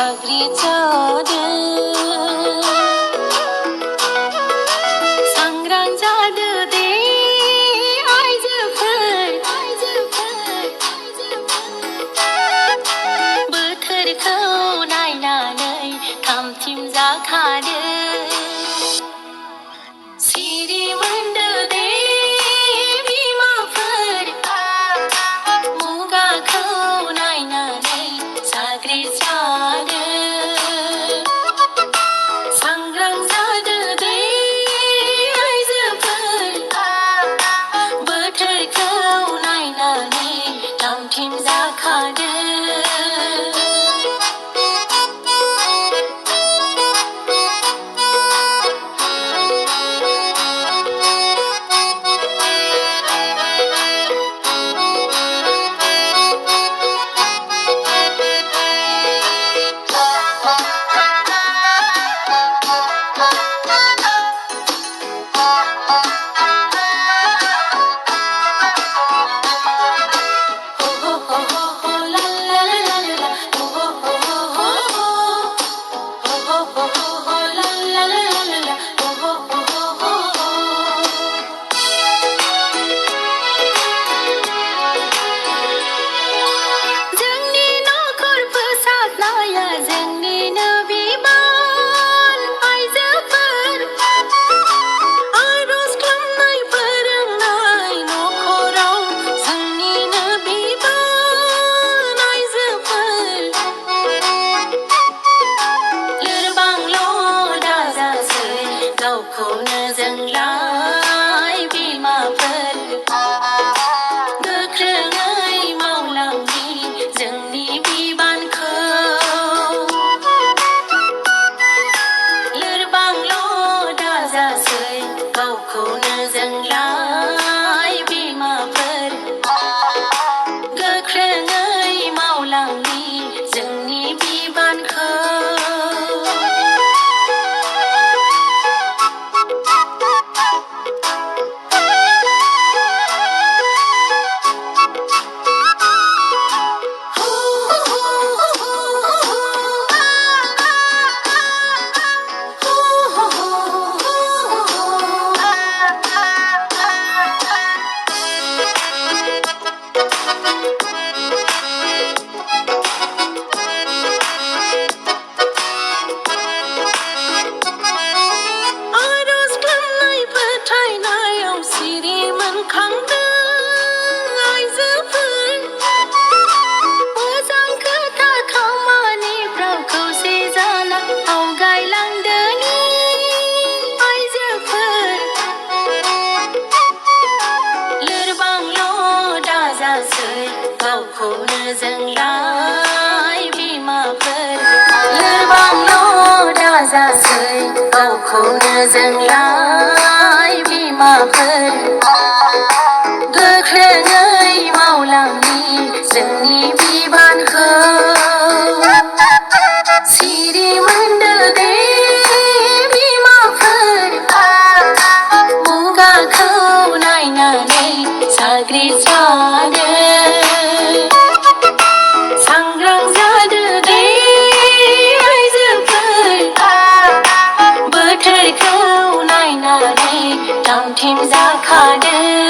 साग्रि जादो सांग्रां जादो दे आइजोफोर बोथोरखौ नायनानै थामथिम जाखादो सिरि मोनदो दे बिमाफोर मुगाखौ नायनानै साग्रि जादो सांग्रां जादो दे आइजोफोर बोथोरखौ नायनानै थामथिम जाखादो गावखौनो जोंलाय बिमाफोर गोख्रोङै मावलांनि जोंनि बिबानखौ लोरबांल' दाजासै गावखौनो जोंलाय बिमाफोर गोख्रोङै मावलांनि जोंनि बिबानखौ गावखौनो जोंलाय बिमाफोर लोरबांल' दाजासै गावखौनो जोंलाय बिमाफोर गोख्रोङै मावलांनि जोंनि बिबानखौ सिरि मोनदो दे बिमाफोर मुगाखौ नायनानै साग्रि जादो सांग्रां जादो दे आइजोफोर बोथोरखौ नायनानै थामथिम जाखादो